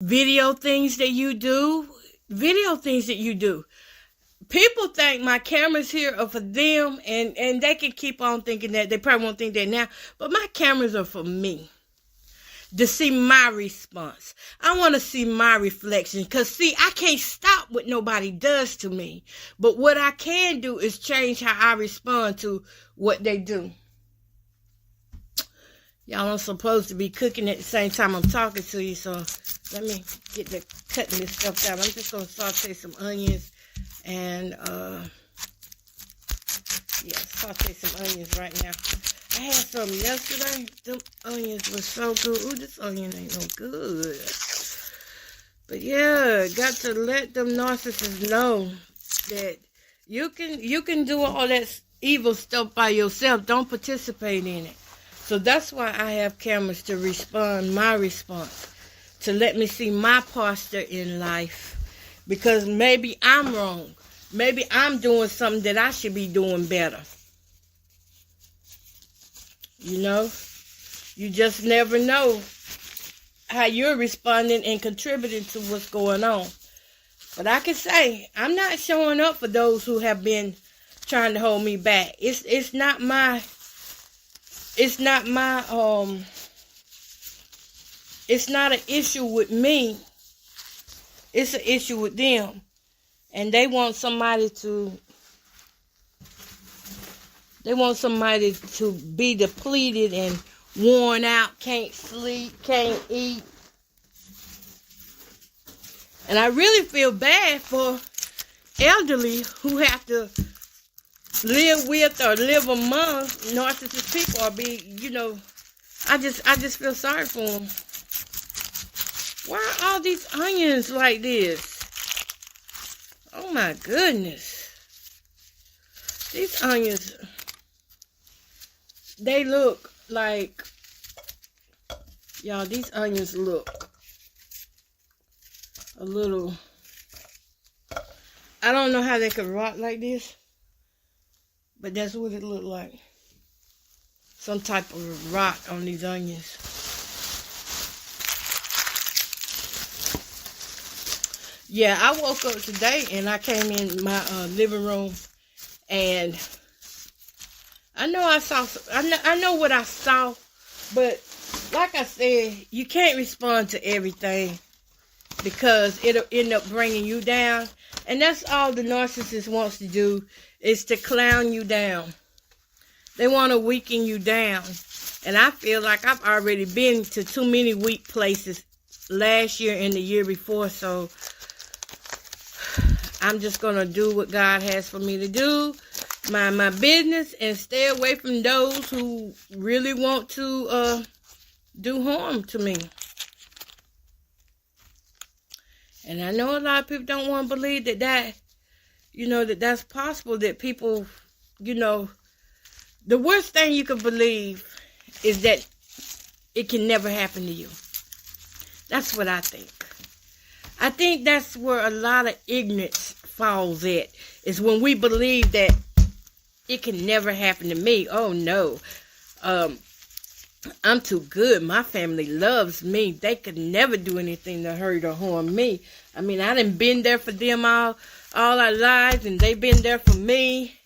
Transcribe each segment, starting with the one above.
video things that you do. People think my cameras here are for them, and they can keep on thinking that. They probably won't think that now, but my cameras are for me, to see my response. I want to see my reflection, because see, I can't stop what nobody does to me, but what I can do is change how I respond to what they do. Y'all are supposed to be cooking at the same time I'm talking to you, so let me get to cutting this stuff down. I'm just going to saute some onions and, saute some onions right now. I had some yesterday. Them onions were so good. Ooh, this onion ain't no good. But yeah, got to let them narcissists know that you can do all that evil stuff by yourself. Don't participate in it. So that's why I have cameras, to respond my response, to let me see my posture in life. Because maybe I'm wrong. Maybe I'm doing something that I should be doing better. You know? You just never know how you're responding and contributing to what's going on. But I can say, I'm not showing up for those who have been trying to hold me back. It's not an issue with me. It's an issue with them. And they want somebody to be depleted and worn out, can't sleep, can't eat. And I really feel bad for elderly who have to live with or live among narcissistic people, or I just feel sorry for them. Why are all these onions like this? Oh my goodness. These onions, they look like, y'all, these onions look a little, I don't know how they could rot like this, but that's what it looked like. Some type of rot on these onions. Yeah, I woke up today and I came in my living room, and I know what I saw, but like I said, you can't respond to everything because it'll end up bringing you down. And that's all the narcissist wants to do, is to clown you down. They want to weaken you down. And I feel like I've already been to too many weak places last year and the year before, so I'm just going to do what God has for me to do, mind my business, and stay away from those who really want to do harm to me. And I know a lot of people don't want to believe that's possible, that people, the worst thing you can believe is that it can never happen to you. That's what I think. I think that's where a lot of ignorance falls at, is when we believe that it can never happen to me. Oh no, I'm too good. My family loves me. They could never do anything to hurt or harm me. I mean, I done been there for them all our lives, and they've been there for me.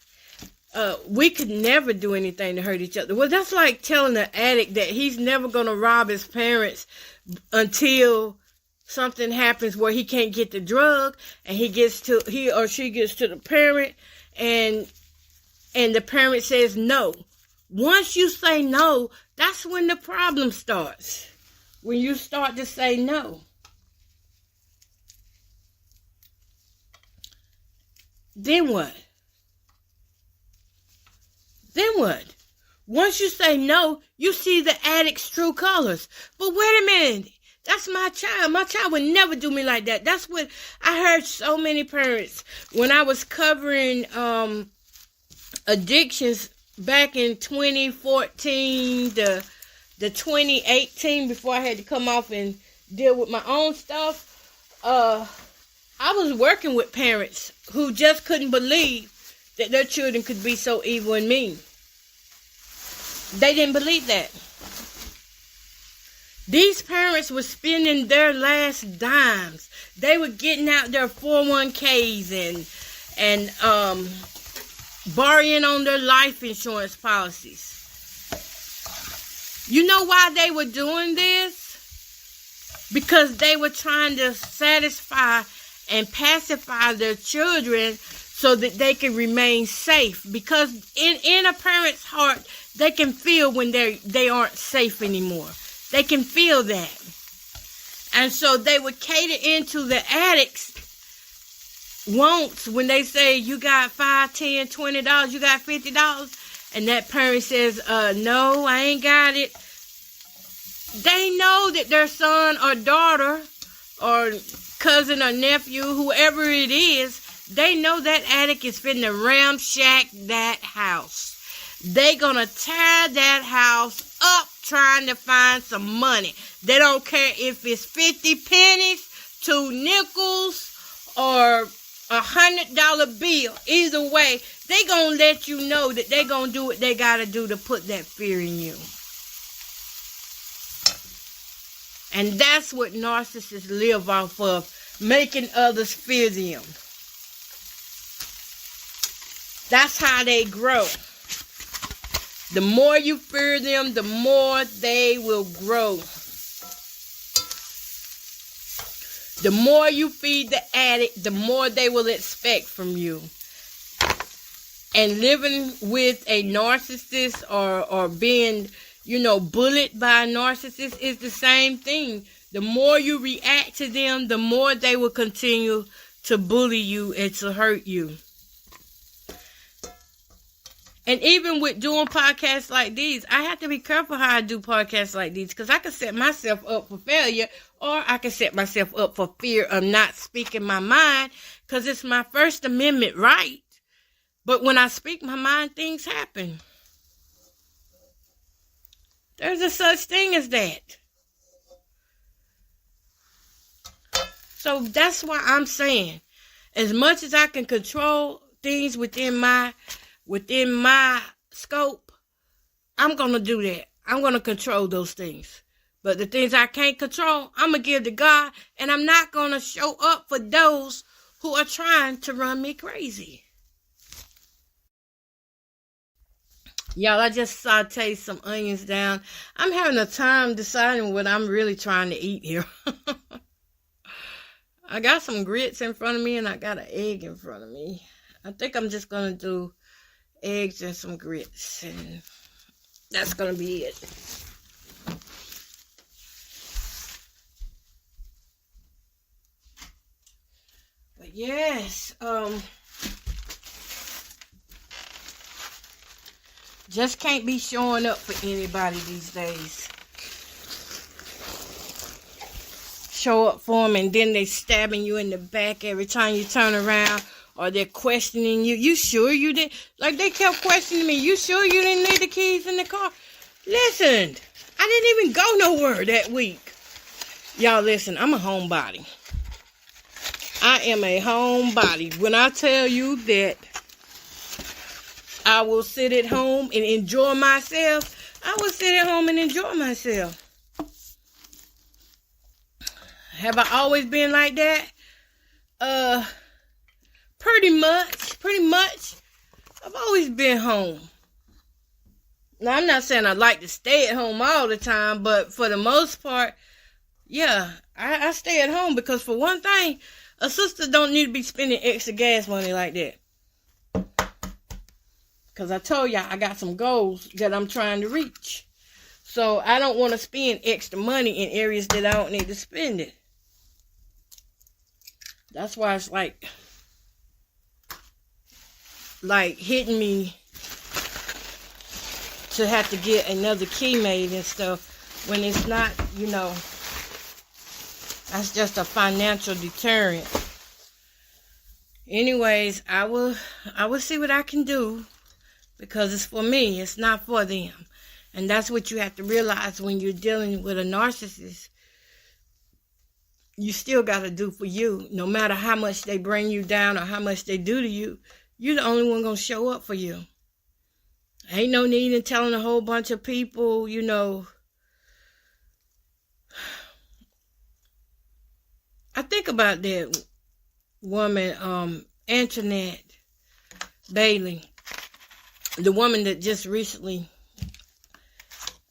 We could never do anything to hurt each other. Well, that's like telling an addict that he's never going to rob his parents until something happens where he can't get the drug, and he or she gets to the parent, and the parent says no. Once you say no, that's when the problem starts. When you start to say no. Then what? Once you say no, you see the addict's true colors. But wait a minute. That's my child. My child would never do me like that. That's what I heard so many parents when I was covering addictions back in 2014 to 2018, before I had to come off and deal with my own stuff. I was working with parents who just couldn't believe that their children could be so evil and mean. They didn't believe that. These parents were spending their last dimes. They were getting out their 401ks and borrowing on their life insurance policies. You know why they were doing this? Because they were trying to satisfy and pacify their children so that they can remain safe. Because in a parent's heart, they can feel when they aren't safe anymore. They can feel that. And so they would cater into the addicts' wants when they say, you got $5, $10, $20, you got $50. And that parent says, no, I ain't got it. They know that their son or daughter or cousin or nephew, whoever it is, they know that addict is finna ramshack that house. They gonna tear that house up trying to find some money. They don't care if it's 50 pennies, 2 nickels, or $100 bill. Either way, they gonna let you know that they gonna do what they gotta do to put that fear in you. And that's what narcissists live off of, making others fear them. That's how they grow. The more you fear them, the more they will grow. The more you feed the addict, the more they will expect from you. And living with a narcissist or being, bullied by a narcissist is the same thing. The more you react to them, the more they will continue to bully you and to hurt you. And even with doing podcasts like these, I have to be careful how I do podcasts like these, because I can set myself up for failure, or I can set myself up for fear of not speaking my mind, because it's my First Amendment right. But when I speak my mind, things happen. There's a such thing as that. So that's why I'm saying, as much as I can control things within my scope, I'm going to do that. I'm going to control those things. But the things I can't control, I'm going to give to God, and I'm not going to show up for those who are trying to run me crazy. Y'all, I just sauteed some onions down. I'm having a time deciding what I'm really trying to eat here. I got some grits in front of me, and I got an egg in front of me. I think I'm just going to do eggs and some grits, and that's going to be it. But yes, just can't be showing up for anybody these days. Show up for them, and then they stabbing you in the back every time you turn around, or they're questioning you. You sure you didn't? Like, they kept questioning me. You sure you didn't leave the keys in the car? Listen, I didn't even go nowhere that week. Y'all, listen, I'm a homebody. I am a homebody. When I tell you that I will sit at home and enjoy myself, I will sit at home and enjoy myself. Have I always been like that? Pretty much. I've always been home. Now, I'm not saying I like to stay at home all the time, but for the most part, yeah, I stay at home because, for one thing, a sister don't need to be spending extra gas money like that. Because I told y'all I got some goals that I'm trying to reach. So I don't want to spend extra money in areas that I don't need to spend it. That's why it's like hitting me to have to get another key made and stuff when it's not, that's just a financial deterrent. Anyways, I will see what I can do, because it's for me, it's not for them. And that's what you have to realize when you're dealing with a narcissist. You still got to do for you. No matter how much they bring you down or how much they do to you, you're the only one going to show up for you. Ain't no need in telling a whole bunch of people, think about that woman, Antoinette Bailey, the woman that just recently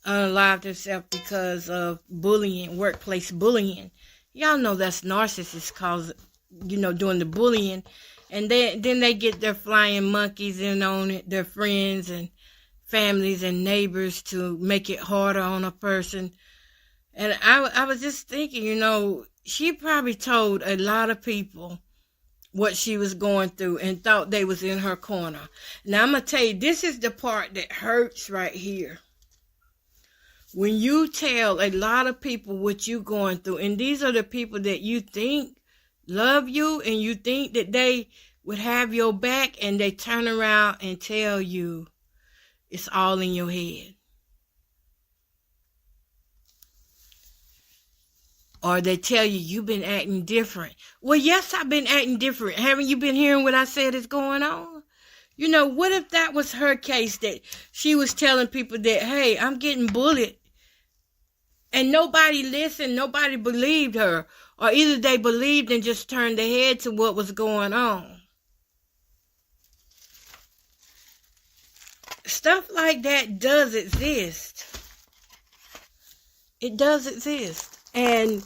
unalived herself because of bullying, workplace bullying. Y'all know that's narcissists cause, doing the bullying. And then they get their flying monkeys in on it, their friends and families and neighbors to make it harder on a person. And I was just thinking, she probably told a lot of people what she was going through and thought they was in her corner. Now, I'm going to tell you, this is the part that hurts right here. When you tell a lot of people what you're going through, and these are the people that you think love you and you think that they would have your back, and they turn around and tell you it's all in your head. Or they tell you you've been acting different. Well, yes, I've been acting different. Haven't you been hearing what I said is going on? What if that was her case, that she was telling people that, hey, I'm getting bullied, and nobody listened, nobody believed her, or either they believed and just turned their head to what was going on. Stuff like that does exist. It does exist. And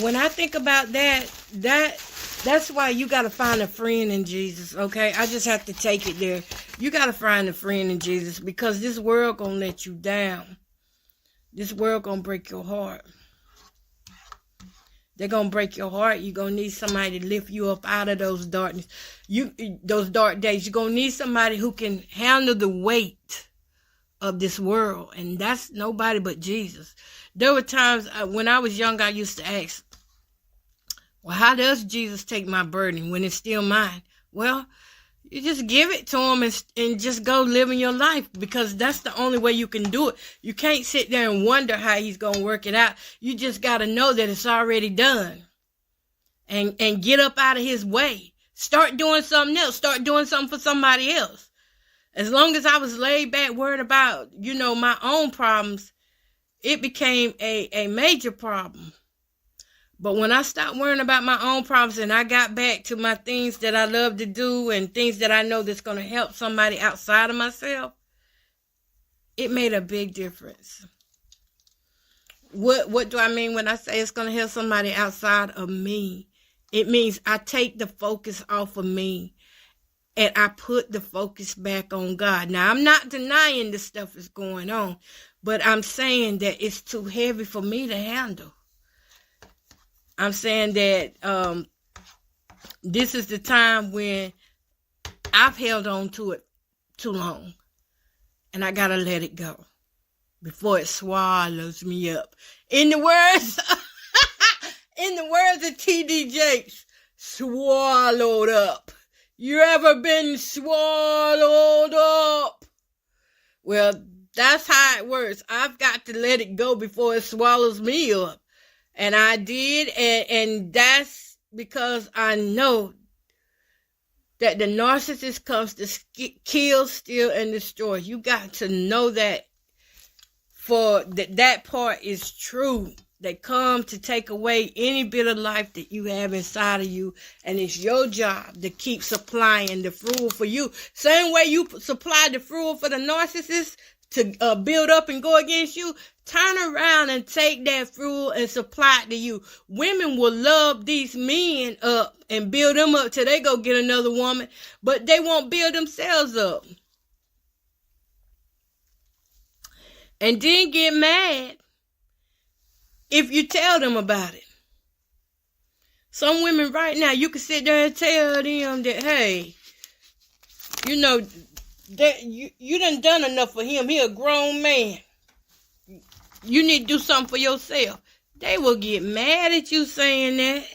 when I think about that's why you got to find a friend in Jesus, okay? I just have to take it there. You got to find a friend in Jesus, because this world going to let you down. This world going to break your heart. They're going to break your heart. You're going to need somebody to lift you up out of those darkness. Those dark days. You're going to need somebody who can handle the weight of this world. And that's nobody but Jesus. There were times when I was young, I used to ask, well, how does Jesus take my burden when it's still mine? Well, you just give it to him and just go living your life, because that's the only way you can do it. You can't sit there and wonder how he's going to work it out. You just got to know that it's already done, and get up out of his way. Start doing something else. Start doing something for somebody else. As long as I was laid back, worried about, my own problems, it became a major problem. But when I stopped worrying about my own problems and I got back to my things that I love to do and things that I know that's going to help somebody outside of myself, it made a big difference. What do I mean when I say it's going to help somebody outside of me? It means I take the focus off of me and I put the focus back on God. Now, I'm not denying this stuff is going on, but I'm saying that it's too heavy for me to handle. I'm saying that this is the time when I've held on to it too long, and I gotta let it go before it swallows me up. In the words of T.D. Jakes, swallowed up. You ever been swallowed up? Well, that's how it works. I've got to let it go before it swallows me up. And I did, and that's because I know that the narcissist comes to kill, steal, and destroy. You got to know that that part is true. They come to take away any bit of life that you have inside of you, and it's your job to keep supplying the fuel for you. Same way you supply the fuel for the narcissist to build up and go against you, turn around and take that fuel and supply it to you. Women will love these men up and build them up till they go get another woman, but they won't build themselves up. And then get mad if you tell them about it. Some women right now, you can sit there and tell them that, hey, that you done enough for him. He a grown man. You need to do something for yourself. They will get mad at you saying that.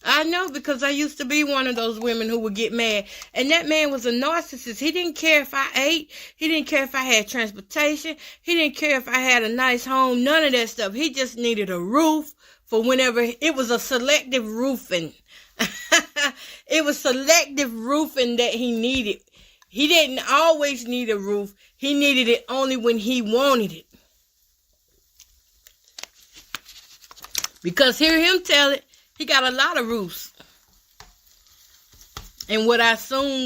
I know, because I used to be one of those women who would get mad. And that man was a narcissist. He didn't care if I ate. He didn't care if I had transportation. He didn't care if I had a nice home. None of that stuff. He just needed a roof for whenever. It was a selective roofing. It was selective roofing that he needed. He didn't always need a roof. He needed it only when he wanted it. Because hear him tell it, he got a lot of roofs. And what I assume